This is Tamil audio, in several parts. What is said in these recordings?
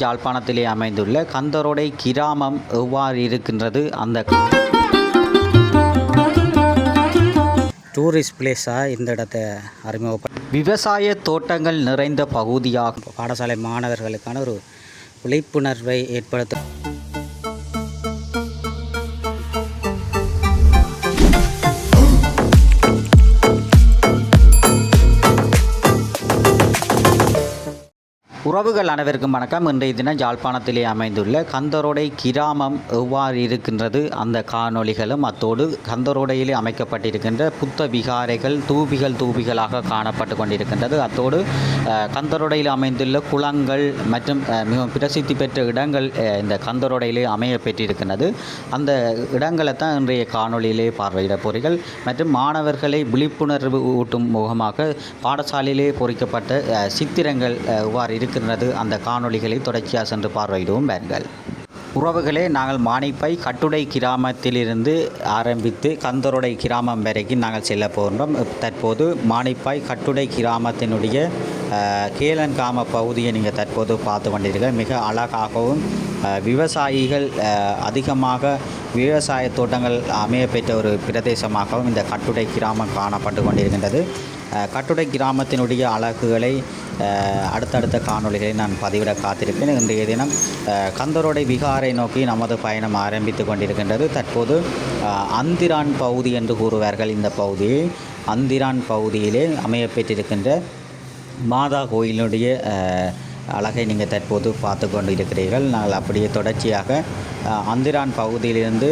யாழ்ப்பாணத்திலே அமைந்துள்ள கந்தரோடை கிராமம் எவ்வாறு இருக்கின்றது, அந்த டூரிஸ்ட் பிளேஸாக இந்த இடத்தை அறிமுகப்பட்ட விவசாய தோட்டங்கள் நிறைந்த பகுதியாக பாடசாலை மாணவர்களுக்கான ஒரு விழிப்புணர்வை ஏற்படுத்த உறவுகள் அனைவருக்கும் வணக்கம். இன்றைய தினம் யாழ்ப்பாணத்திலே அமைந்துள்ள கந்தரோடை கிராமம் எவ்வாறு இருக்கின்றது, அந்த காணொளிகளும் அத்தோடு கந்தரோடையிலே அமைக்கப்பட்டிருக்கின்ற புத்த விகாரைகள் தூபிகளாக காணப்பட்டு கொண்டிருக்கின்றது. அத்தோடு கந்தரோடையில் அமைந்துள்ள குளங்கள் மற்றும் மிகவும் பிரசித்தி பெற்ற இடங்கள் இந்த கந்தரோடையிலே அமைய பெற்றிருக்கின்றது. அந்த இடங்களை தான் இன்றைய காணொளியிலே பார்வையிட போறீர்கள். மற்றும் மாணவர்களை விழிப்புணர்வு ஊட்டும் முகமாக பாடசாலையிலே பொறிக்கப்பட்ட சித்திரங்கள் எவ்வாறு இருக்கின்றது, அந்த காணொளிகளை தொடர்ச்சியாக சென்று பார்வையிடுவோம் பாருங்கள். உறவுகளே, நாங்கள் மானிப்பை கட்டுடை கிராமத்திலிருந்து ஆரம்பித்து கந்தரோடை கிராமம் வரைக்கும் நாங்கள் செல்ல போகின்றோம். தற்போது மானிப்பாய் கட்டுடை கிராமத்தினுடைய கேலன்காம பகுதியை நீங்கள் தற்போது பார்த்து கொண்டீர்கள். மிக அழகாகவும் விவசாயிகள் அதிகமாக விவசாய தோட்டங்கள் அமையப்பெற்ற ஒரு பிரதேசமாகவும் இந்த கட்டுடை கிராமம் காணப்பட்டு கொண்டிருக்கின்றது. கட்டுடை கிராமத்தினுடைய அழகுகளை அடுத்தடுத்த காணொளிகளை நான் பதிவிட காத்திருப்பேன். இன்றைய தினம் கந்தரோடை விகாரை நோக்கி நமது பயணம் ஆரம்பித்து கொண்டிருக்கின்றது. தற்போது அந்திரான் பகுதி என்று கூறுவார்கள். இந்த பகுதியை அந்திரான் பகுதியிலே அமையப்பெற்றிருக்கின்ற மாதா கோயிலுடைய அழகை நீங்கள் தற்போது பார்த்து கொண்டு இருக்கிறீர்கள். நாங்கள் அப்படியே தொடர்ச்சியாக அந்திரான் பகுதியிலிருந்து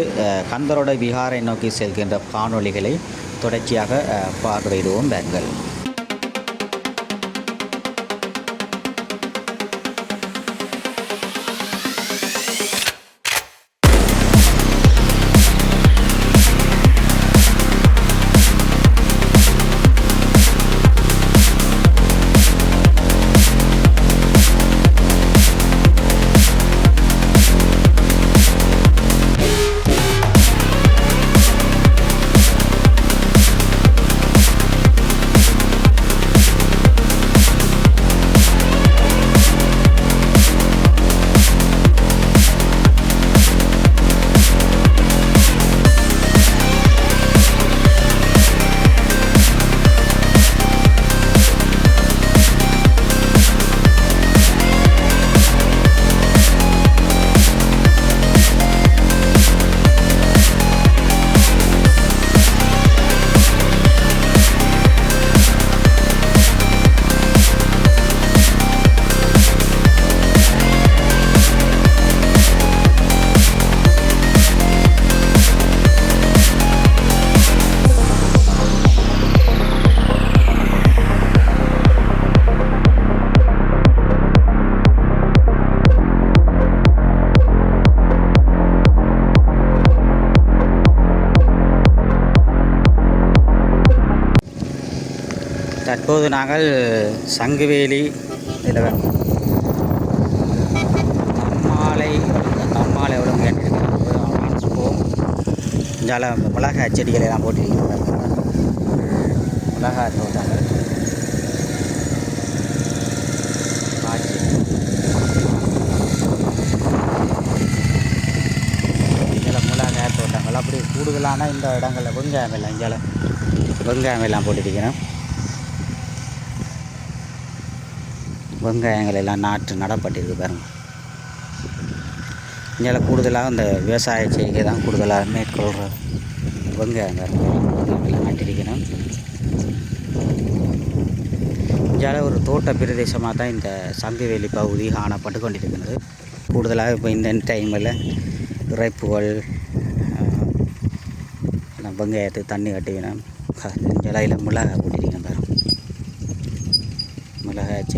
கந்தரோடை விகாரை நோக்கி செல்கின்ற காணொளிகளை தொடர்ச்சியாக பார்வையிடுவோம் பாருங்கள். தற்போது நாங்கள் சங்குவேலி நம்மாலை எவ்வளோ கேட்டிருக்கோம். இங்கால மிளகாய் செடிகளை எல்லாம் போட்டிருக்கோம். மிளகாய் தோட்டங்கள் இதில் மிளகாய் தோட்டங்கள் அப்படி கூடுதலான இந்த இடங்களில் வெங்காயம் எல்லாம் இங்கால வெங்காயம் எல்லாம் போட்டிருக்கிறோம். வெங்காயங்கள் எல்லாம் நாற்று நடப்பட்டிருக்கு பாருங்கள். இங்கே கூடுதலாக இந்த விவசாய செய்கை தான் கூடுதலாக மேற்கொள்கிற வெங்காயங்கள் நாட்டிருக்கணும். இங்கே ஒரு தோட்ட பிரதேசமாக தான் இந்த சங்குவேலி பகுதி காணப்பட்டு கொண்டிருக்கிறது. கூடுதலாக இப்போ இந்த டைமில் இறைப்புகள் வெங்காயத்துக்கு தண்ணி கட்டுவினோம். இலையில் மிளகாய் போட்டிருக்கணும் பாருங்கள். மிளகாய்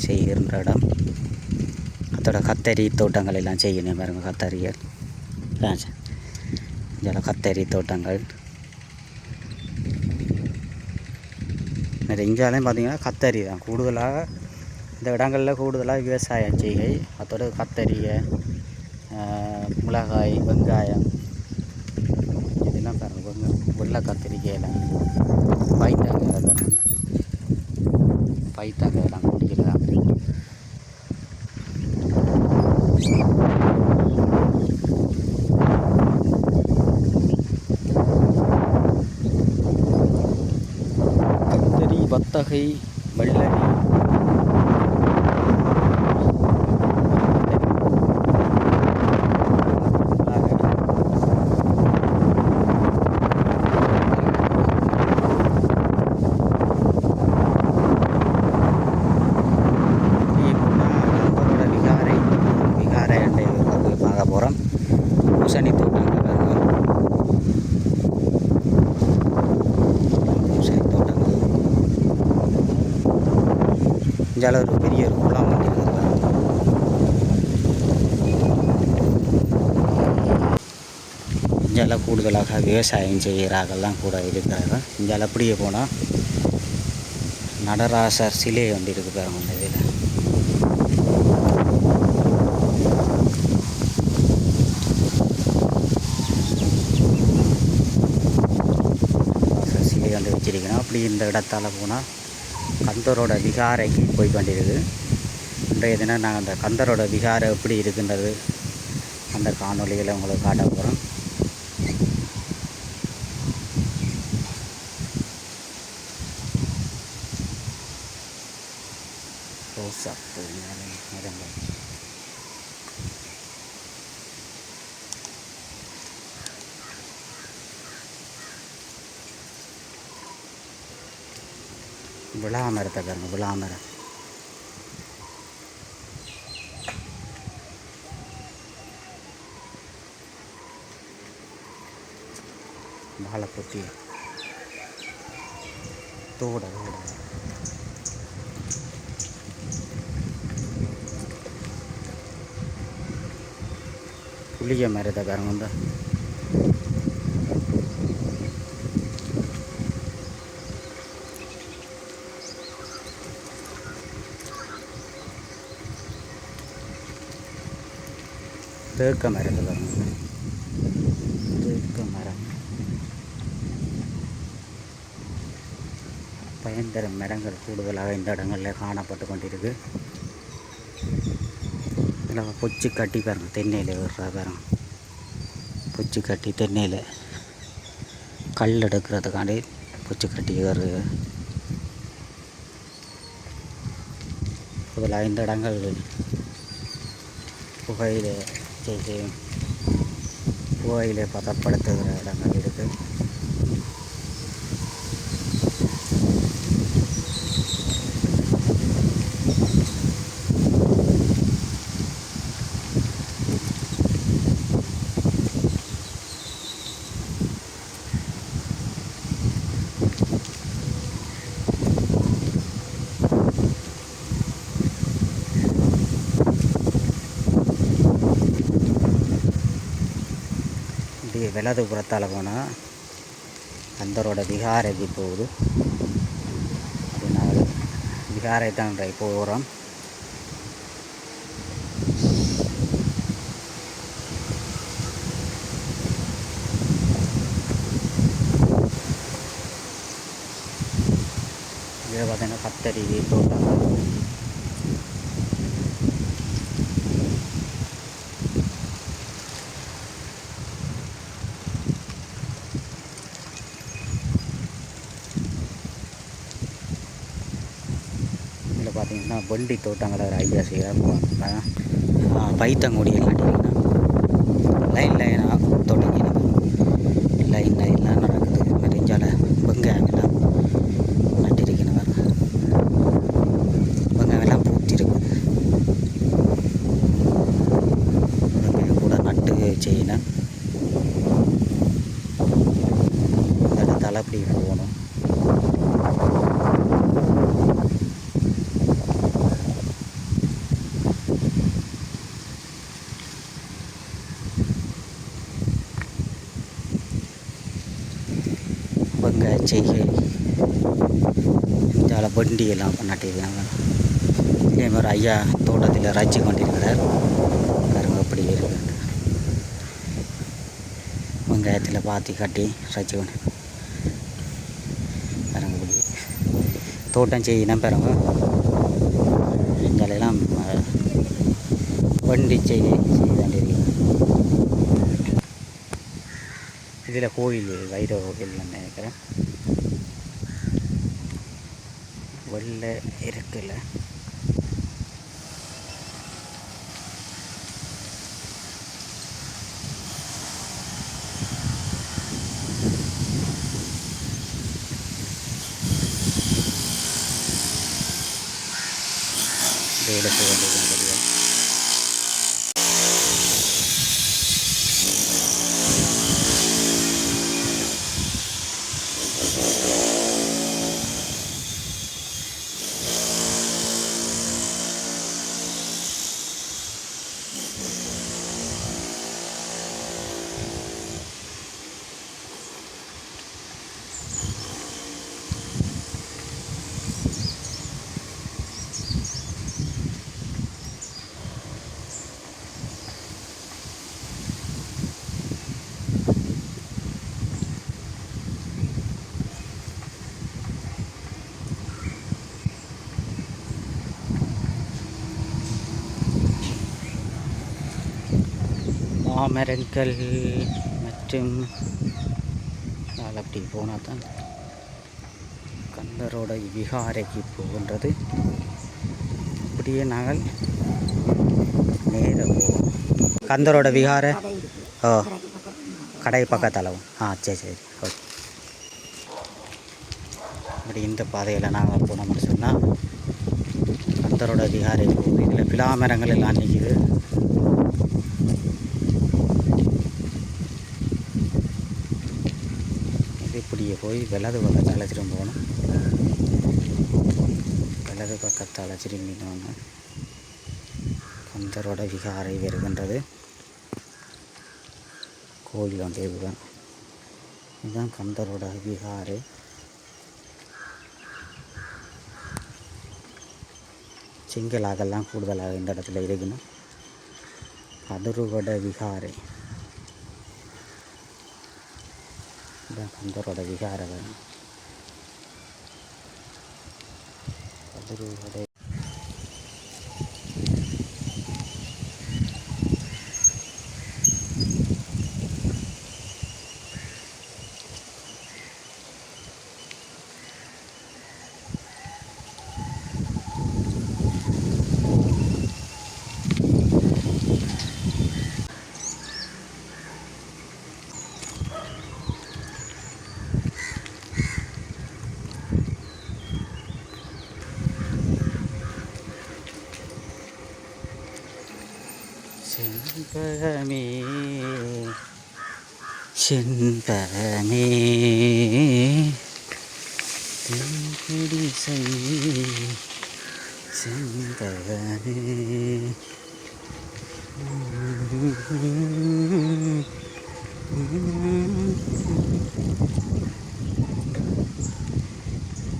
செய்கின்ற இடம். அதோட கத்தரி தோட்டங்கள் எல்லாம் செய்யணும் பாருங்கள். கத்தரிகள் இதில் கத்தரி தோட்டங்கள் இங்கேயும் பார்த்திங்கன்னா கத்தரி தான் கூடுதலாக இந்த இடங்களில் கூடுதலாக விவசாய செய்கை. அதோட கத்தரியை மிளகாய் வெங்காயம் இதெல்லாம் பாருங்கள். வெள்ளை கத்திரிக்கையில் பைத்தாங்க எல்லாம் குடிக்கலாம். வத்தகை வெள்ளடி பூசணி தோட்டங்கள் பூசணி தோட்டங்கள் இங்கே ஒரு பெரிய ஒரு குளம் ஒன்று இருக்குது. இங்கே கூடுதலாக விவசாயம் செய்கிறார்கள்லாம் கூட இருக்கிறார்கள். இங்கே அப்படியே போனால் நடராசர் சிலை ஒன்று இருக்குது பாருங்க. இதில் கண்டு வச்சிருக்கணும். அப்படி இந்த இடத்தால் போனால் கந்தரோட விகாரைக்கு போய் கொண்டிருக்கு. இன்றைய தினம் நாங்கள் அந்த கந்தரோட விகாரை எப்படி இருக்கின்றது அந்த காணொலிகளை உங்களுக்கு காட்ட போகிறோம். ரோசாப்பூ மரங்கள் விழா மரத்தை பாருங்க. விழா மரம் வாழைப்பொத்தி தோட புளிய மரத்தை பாருங்க. இந்த தேக்க மரத்தை பாருங்க. தேக்க மரம் பயங்கர மரங்கள் கூடுதலாக இந்த இடங்களில் காணப்பட்டு கொண்டிருக்கு. இதில் பொச்சு கட்டி பாருங்க. தென்னையில் விடுறா பாருங்க. பொச்சு கட்டி தென்னையில் கல் எடுக்கிறதுக்காண்டி பொச்சு கட்டி வருது. கூடுதலாக இந்த இடங்கள் புகையிலை பதப்படுத்துகிற இடங்கள் இருக்குது. வலது புறத்தால் போனால் கந்தரோட விகாரைக்கு போகுது. அதனால் விகாரை தான் போகிறோம். இதில் பார்த்தீங்கன்னா கத்தரி தோட்டங்கள் பார்த்தீங்கன்னா வண்டி தோட்டங்களை ஒரு ஐயா செய்கிறாங்க. பைத்தங்குடியில் நட்டிங்கன்னா லைனாக தொடங்கினா லைன்லாம் நடக்குது. மறிஞ்சால வெங்காயமெல்லாம் நட்டிருக்கிறவர் வெங்காயமெல்லாம் பூத்திருக்குது. வெங்காயம் கூட நட்டு செய்யணும். இந்த இடத்தால் அப்படி போகணும். வெங்காய செய்கை இந்த வண்டியெல்லாம் நட்டிருக்காங்க. இதே மாதிரி ஐயா தோட்டத்தில் ரச்சு கொண்டிருக்கிறார். பாருங்க அப்படி இருக்கு. வெங்காயத்தில் பாத்தி கட்டி ரச்சு கொண்டு பாருங்க இப்படி தோட்டம் செய்யணும். பாருங்க இங்கெல்லாம் வண்டி செய்தாண்டிருக்கீங்க. இதில் கோயில் வைரவ கோயில் நினைக்கிறேன். வெள்ளை இருக்குல்ல. வேலை செய்ய வேண்டியது. மாமரங்கள் மற்றும் அப்படி போனால் தான் கந்தரோட விகாரைக்கு போகின்றது. அப்படியே நாங்கள் நேர போவோம். கந்தரோட விகாரை கடை பக்கத்தளவும். சரி ஓகே. அப்படி இந்த பாதையில் நாங்கள் போனோம்னு சொன்னால் கந்தரோட விகாரை போகுது. இதில் பிலாமரங்கள் எல்லாம் நிற்கிது. இப்படியே போய் வலது பக்கத்தை அழைச்சிட்டு போகணும். வலது பக்கத்தை அழைச்சிட்டு நின்று கந்தரோட விகாரை வருகின்றது. கோயில் ஒன்றே இதுதான் கந்தரோட விகாரை. சிங்களாகலாம் கூடுதலாக இந்த இடத்துல இருக்கணும். கந்தரோட விகாரை இதுதான் கந்தரோட விகாரை. கந்தரோட செண்பகமே செண்பகமே தென்குடி செண்பகமே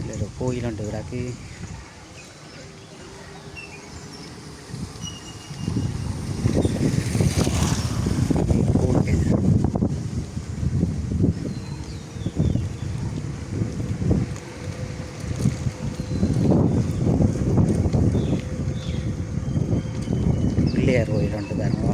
இதில் ஒரு கோயில் உண்டு கிடக்கு. பிள்ளையார் கோயில் உண்டு பாருங்க.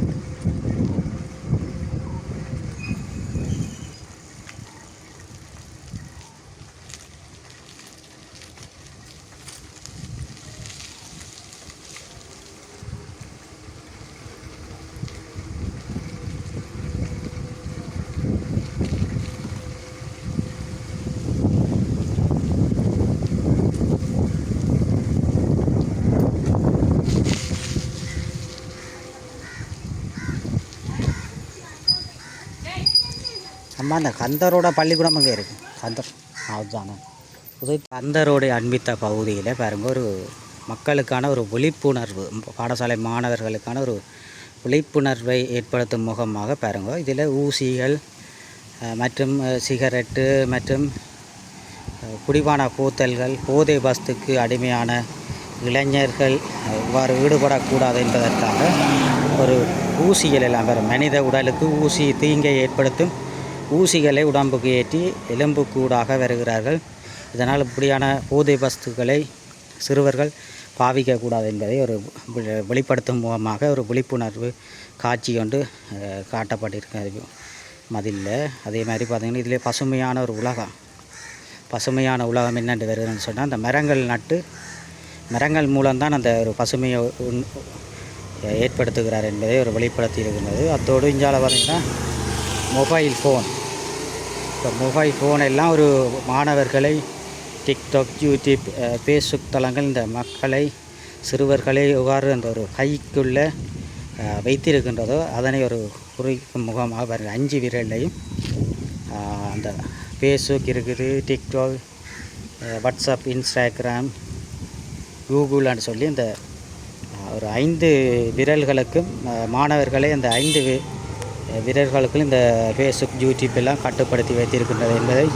அம்மா அந்த கந்தரோட பள்ளிக்கூடம் அங்கே இருக்குது. கந்தர் அதுதானே கந்தரோடைய அண்மித்த பகுதியில் பாருங்க ஒரு மக்களுக்கான ஒரு விழிப்புணர்வு, பாடசாலை மாணவர்களுக்கான ஒரு விழிப்புணர்வை ஏற்படுத்தும் முகமாக பாருங்க. இதில் ஊசிகள் மற்றும் சிகரெட்டு மற்றும் குடிபான போத்தல்கள், போதை வஸ்துக்கு அடிமையான இளைஞர்கள் இவ்வாறு ஈடுபடக்கூடாது என்பதற்காக ஒரு ஊசிகள் எல்லாம் வரும். மனித உடலுக்கு ஊசி தீங்கை ஏற்படுத்தும் ஊசிகளை உடம்புக்கு ஏற்றி எலும்புக்கூடாக வருகிறார்கள். இதனால் இப்படியான போதை வஸ்துக்களை சிறுவர்கள் பாவிக்கக்கூடாது என்பதை ஒரு வெளிப்படுத்தும் முகமாக ஒரு விழிப்புணர்வு காட்சி கொண்டு காட்டப்பட்டிருக்கிறது மதிலில். அதே மாதிரி பார்த்திங்கன்னா இதிலே பசுமையான ஒரு உலகம், பசுமையான உலகம் என்னென்று வருதுன்னு சொன்னால் அந்த மரங்கள் மூலம்தான் அந்த ஒரு பசுமையை ஏற்படுத்துகிறார் என்பதை ஒரு வெளிப்படுத்தி இருக்கின்றது. அத்தோடு இந்தியாவில் பார்த்திங்கன்னா மொபைல் ஃபோன் எல்லாம் ஒரு மாணவர்களை டிக்டாக், யூடியூப், ஃபேஸ்புக் தளங்கள் இந்த மக்களை சிறுவர்களை எவ்வாறு அந்த ஒரு கைக்குள்ளே வைத்திருக்கின்றதோ அதனை ஒரு குறிக்கும் முகமாக பாருங்கள். 5 விரல்லையும் அந்த ஃபேஸ்புக் இருக்குது, டிக்டாக், வாட்ஸ்அப், இன்ஸ்டாகிராம், கூகுள்னு சொல்லி இந்த ஒரு 5 விரல்களுக்கும் மாணவர்களை அந்த 5 விரல்களுக்கும் இந்த ஃபேஸ்புக், யூடியூப் எல்லாம் கட்டுப்படுத்தி வைத்திருக்கின்றது என்பதை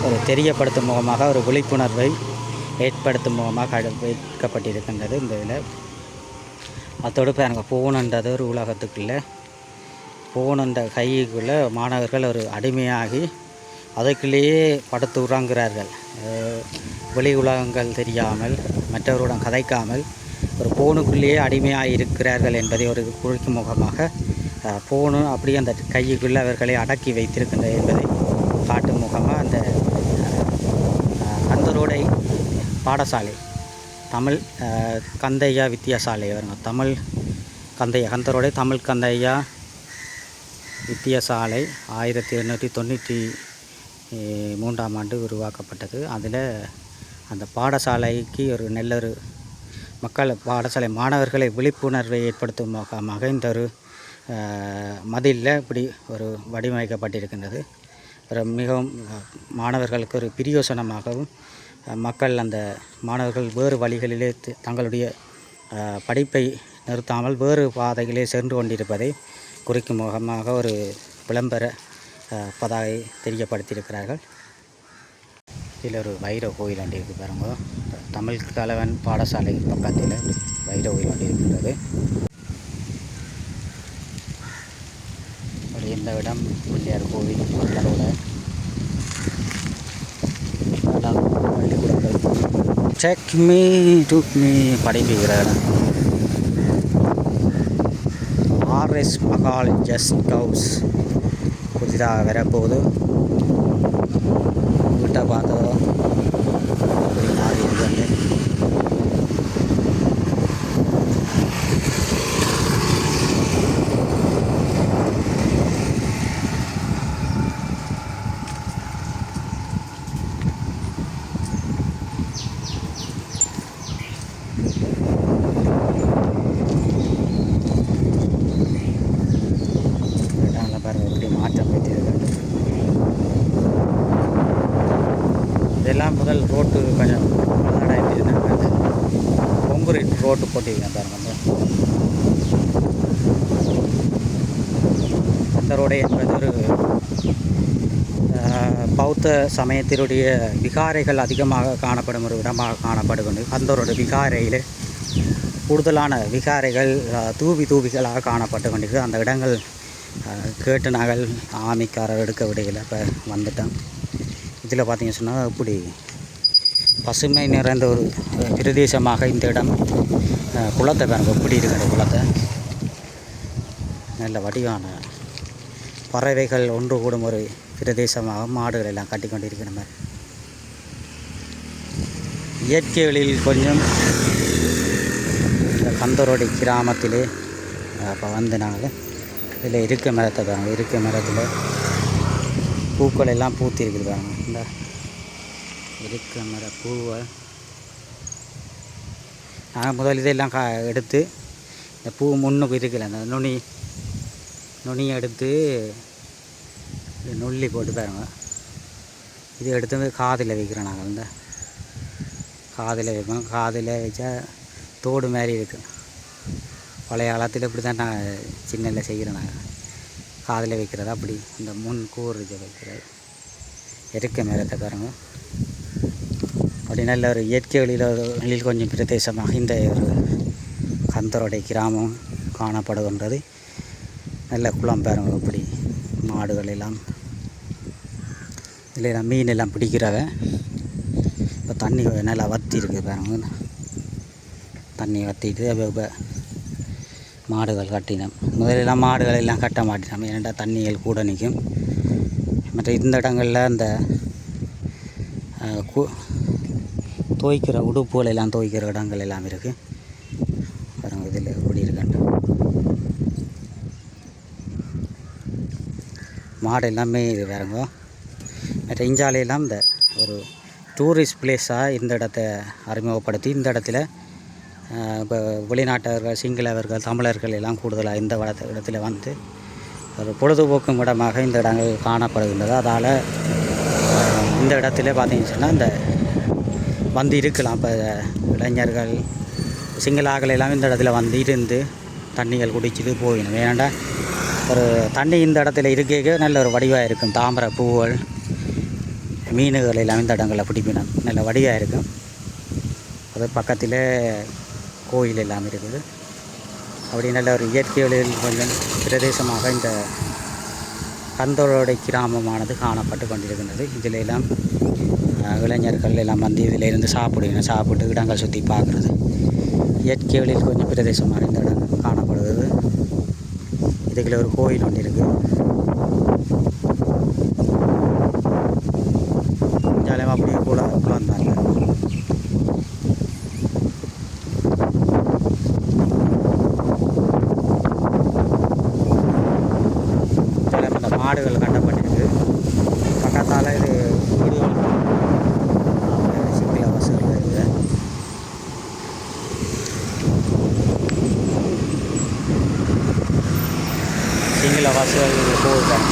ஒரு தெரியப்படுத்தும் முகமாக ஒரு விழிப்புணர்வை ஏற்படுத்தும் முகமாக வைக்கப்பட்டிருக்கின்றது இந்த இதில். அதோடு பாருங்கள், ஃபோனுன்றது ஒரு உலகத்துக்குள்ளே ஃபோனுன்ற கைக்குள்ளே மாணவர்கள் ஒரு அடிமையாகி அதுக்குள்ளேயே படுத்து உறங்குகிறார்கள். வெளி உலகங்கள் தெரியாமல் மற்றவருடன் கதைக்காமல் ஒரு ஃபோனுக்குள்ளேயே அடிமையாக இருக்கிறார்கள் என்பதை ஒரு குறிக்கும் முகமாக ஃபோனு அப்படியே அந்த கைக்குள்ளே அவர்களை அடக்கி வைத்திருக்கின்றது என்பதை காட்டும் முகமாக அந்த கந்தரோடை பாடசாலை தமிழ் கந்தையா வித்தியாசாலை வருங்க. கந்தரோடை தமிழ் கந்தையா வித்தியாசாலை 1893ஆம் ஆண்டு உருவாக்கப்பட்டது. அதில் அந்த பாடசாலைக்கு ஒரு நல்ல ஒரு பாடசாலை மாணவர்களை விழிப்புணர்வை ஏற்படுத்தும் முகமாக இந்த ஒரு மதிலில் இப்படி ஒரு வடிவமைக்கப்பட்டிருக்கின்றது. ஒரு மிகவும் மாணவர்களுக்கு ஒரு பிரயோசனமாகவும் மக்கள் அந்த மாணவர்கள் வேறு வழிகளிலே தங்களுடைய படிப்பை நிறுத்தாமல் வேறு பாதைகளே சென்று கொண்டிருப்பதை குறிக்கும் முகமாக ஒரு விளம்பர பதாகை தெரியப்படுத்தியிருக்கிறார்கள். இதில் ஒரு வைர கோயில் ஒன்று இருக்குது பாருங்க. தமிழ் கலவன் பாடசாலை பக்கத்தில் வைர கோயில் ஒன்று இருக்கின்றது. ஒரு இந்த இடம் பிள்ளையார் கோவில் மக்களோட பள்ளிக்கூடங்கள் டேக் மீ படிப்புகிற இடம். ஆர்எஸ் மகால் கெஸ்ட் ஹவுஸ் புதிதாக வரப்போகுது. வீட்டை பார்த்தோம் அப்படி மாறி இருக்கு. இதெல்லாம் முதல் ரோட்டு கொஞ்சம் இருந்தாங்க. கொங்குரீட் ரோட்டு போட்டிருக்கேன் பாருங்க. அந்த ரோடு என்பது ஒரு பௌத்த சமயத்தினுடைய விகாரைகள் அதிகமாக காணப்படும் ஒரு இடமாக காணப்படுகிறது. அந்த ரோடு விகாரையில் கூடுதலான விகாரைகள் தூவிகளாக காணப்பட்டு கொண்டிருக்கு. அந்த இடங்கள் கேட்டு நாங்கள் ஆமிக்காரர் எடுக்க விடையில் இப்போ வந்துட்டோம். இதில் பார்த்திங்க சொன்னால் இப்படி பசுமை நிறைந்த ஒரு பிரதேசமாக இந்த இடம். குளத்தை பாருங்கள் எப்படி இருக்கிற குளத்தை. நல்ல வடிவான பறவைகள் ஒன்று கூடும் ஒரு பிரதேசமாக மாடுகள் எல்லாம் கட்டி கொண்டிருக்கிற மாதிரி. இயற்கைகளில் கொஞ்சம் இந்த கந்தரோடை கிராமத்திலே அப்போ வந்து நாங்கள் இதில் இருக்க மரத்தை பாருங்கள். இருக்க மரத்தில் பூக்கள் எல்லாம் பூத்தி இருக்குது பாருங்கள். இந்த இருக்க மர பூவை நாங்கள் முதல் இதெல்லாம் எடுத்து இந்த பூ முன்னுக்கு இருக்குல்ல அந்த நுனியை எடுத்து நுள்ளி போட்டு பாருங்க. இது எடுத்து காதில் வைக்கிறோம் நாங்கள். இந்த காதில் வைப்போம். காதில் வச்சா தோடு மாதிரி இருக்குது. பழைய காலத்தில் இப்படி தான் நாங்கள் சின்னதில் செய்கிறோம். நாங்கள் காதில் வைக்கிறது அப்படி இந்த முன் கூறுஜை வைக்கிறது. இருக்க மரத்தை பாருங்க. அப்படி நல்ல ஒரு இயற்கைகளில் கொஞ்சம் பிரதேசமாக இந்த ஒரு கந்தரோடை கிராமம் காணப்படுகின்றது. நல்ல குளம் பாருங்க. இப்படி மாடுகள் எல்லாம் இதில் மீன் எல்லாம் பிடிக்கிறவ. இப்போ தண்ணி நல்லா வற்றி இருக்குது பாருங்க. தண்ணி வற்றிட்டு இப்போ மாடுகள் கட்டினோம். முதலெல்லாம் மாடுகள் எல்லாம் கட்ட மாட்டினோம். ஏன்னா தண்ணிகள் கூட நிற்கும். மற்ற இந்த இடங்களில் அந்த துவைக்கிற உடுப்புகள் எல்லாம் துவைக்கிற இடங்கள் எல்லாம் இருக்குது. பாருங்கள் இதில் எப்படி இருக்குன்னு. மாடு எல்லாமே இது வேறுங்க. மற்ற இஞ்சாலையெல்லாம் இந்த ஒரு டூரிஸ்ட் பிளேஸாக இந்த இடத்த அறிமுகப்படுத்தி இந்த இடத்துல இப்போ வெளிநாட்டவர்கள், சிங்களவர்கள், தமிழர்கள் எல்லாம் கூடுதலாக இந்த இடத்துல வந்து ஒரு பொழுதுபோக்கும் இடமாக இந்த இடங்கள் காணப்படுகின்றது. அதால் இந்த இடத்துல பார்த்தீங்கன்னு சொன்னால் இந்த வந்து இருக்கலாம். இப்போ இளைஞர்கள், சிங்களாக்கள் எல்லாம் இந்த இடத்துல வந்து இருந்து தண்ணிகள் குடிச்சிட்டு போயிடும். ஏன்னாண்டா ஒரு தண்ணி இந்த இடத்துல இருக்க நல்ல ஒரு வடிவாக இருக்கும். தாமரை பூக்கள், மீன்கள் எல்லாம் இந்த இடங்களில் பிடிப்பினம் நல்ல வடிவாக இருக்கும். அது பக்கத்தில் கோயில் எல்லாம் இருக்குது. அப்படி நல்ல ஒரு இயற்கைகளில் கொஞ்சம் பிரதேசமாக இந்த கந்தரோடை கிராமமானது காணப்பட்டு கொண்டிருக்கின்றது. இதில் எல்லாம் இளைஞர்கள் எல்லாம் வந்து இதில் இருந்து சாப்பிட்டு இடங்கள் சுற்றி பார்க்குறது. இயற்கைகளில் கொஞ்சம் பிரதேசமாக இந்த இடம் காணப்படுகிறது. இதுக்குள்ள ஒரு கோயில் ஒன்று இருக்குது. ஜாலியமாக அப்படியே குளந்தாங்க. இந்த மாடுகள் கட்டப்பட்டிருக்கு. பக்கத்தால் இது வீடுகள், சிங்கள பஸ்ஸுகள் இருக்குது. சிங்கள பஸ்ஸுகள் போயிட்டாங்க.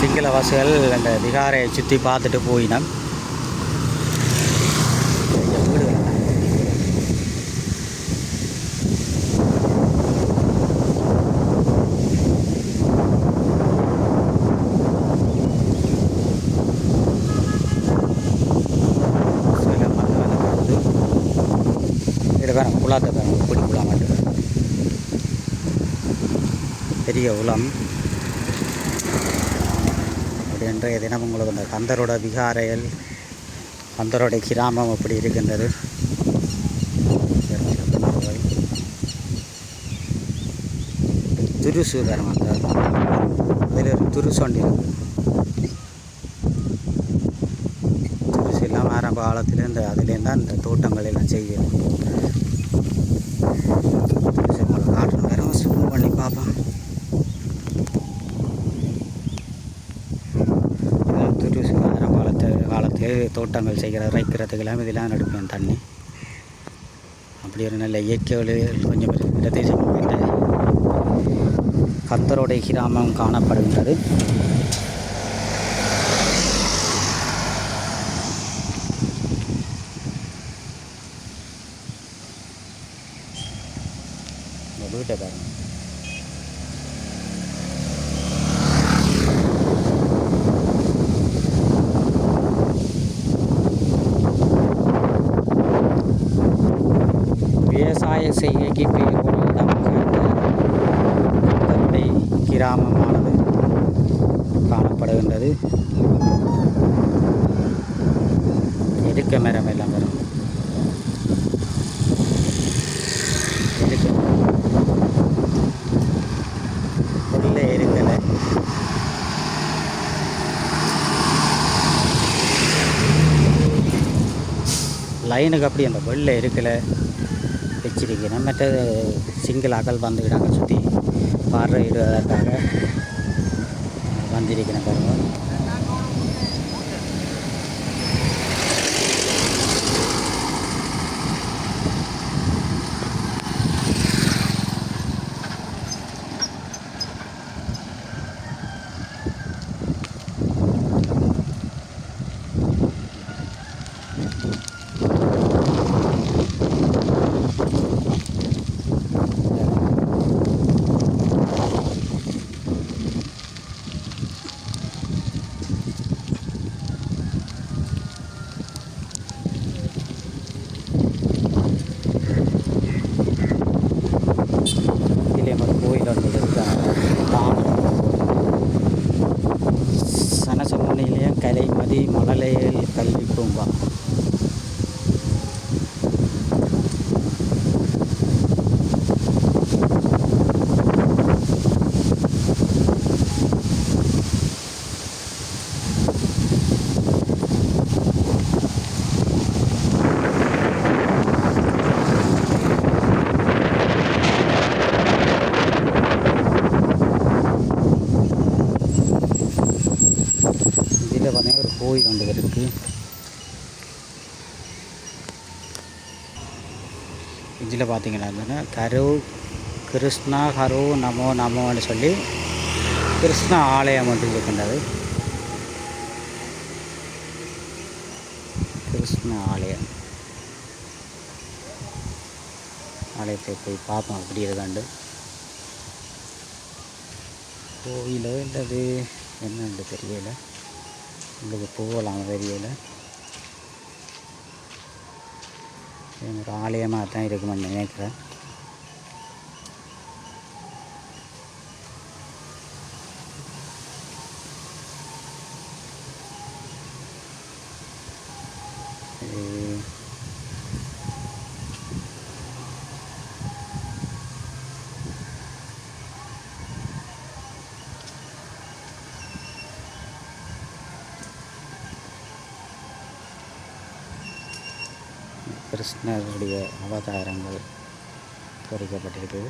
சிங்கள பஸ்ஸுகள் அந்த விகாரை சுற்றி பார்த்துட்டு போயினோம். குளத்தை இப்படி குளம் மட்டும் பெரிய குளம். அப்படி இன்றைய தினம் உங்களுக்கு இந்த கந்தரோட விகாரைகள், கந்தரோட கிராமம் அப்படி இருக்கின்றது. துருசு தரம் அந்த அதில் ஒரு துருசொண்டி இருக்குது. துருசு எல்லாம் ஆரம்ப காலத்தில் இந்த அதுலேருந்து தான் இந்த தோட்டங்கள் எல்லாம் செய்யணும். காட்டுற வேறு சும்மா பண்ணி பார்ப்போம். துருசு ஆரம்ப காலத்தில் தோட்டங்கள் செய்கிறது, ரைக்கிறதுக்கெல்லாம் இதெல்லாம் நடுப்பேன் தண்ணி. அப்படி ஒரு நல்ல இயற்கைகளில் கொஞ்சம் பிரதேசம் கந்தரோடை கிராமம் காணப்படுகின்றது. வீட்டை பாருங்க. விவசாய செய்கைக்கு பெயர் போன இடமாக கந்தரோடை கிராமமானது காணப்படுகின்றது. எதுக்க மரம் எல்லாம் வரும். வெள்ளை இருக்கலை. லைனுக்கு அப்படி அந்த வெள்ளை இருக்கலை வச்சிருக்கணும். மற்ற சிங்களாக்கள் வந்துக்கிட்டாங்க சுற்றி பார்வையிடுவதற்காக வந்திருக்கணும் பாருங்க. கோயில் ஒன்று இருக்குது. இதில் பார்த்தீங்கன்னா கரு கிருஷ்ணா ஹரோ நமோ நமோன்னு சொல்லி கிருஷ்ண ஆலயம் ஒன்று இருக்கின்றது. கிருஷ்ண ஆலயத்தை போய் பார்ப்போம் அப்படி இருக்காண்டு. கோவில் இல்லது என்னன்னு தெரியலை, உங்களுக்கு போகலாம் தெரியலை. ஒரு ஆலயமாக தான் இருக்குமென்னு நினைக்கிறேன். கிருஷ்ணருடைய அவதாரங்கள் பொறிக்கப்பட்டிருக்குது.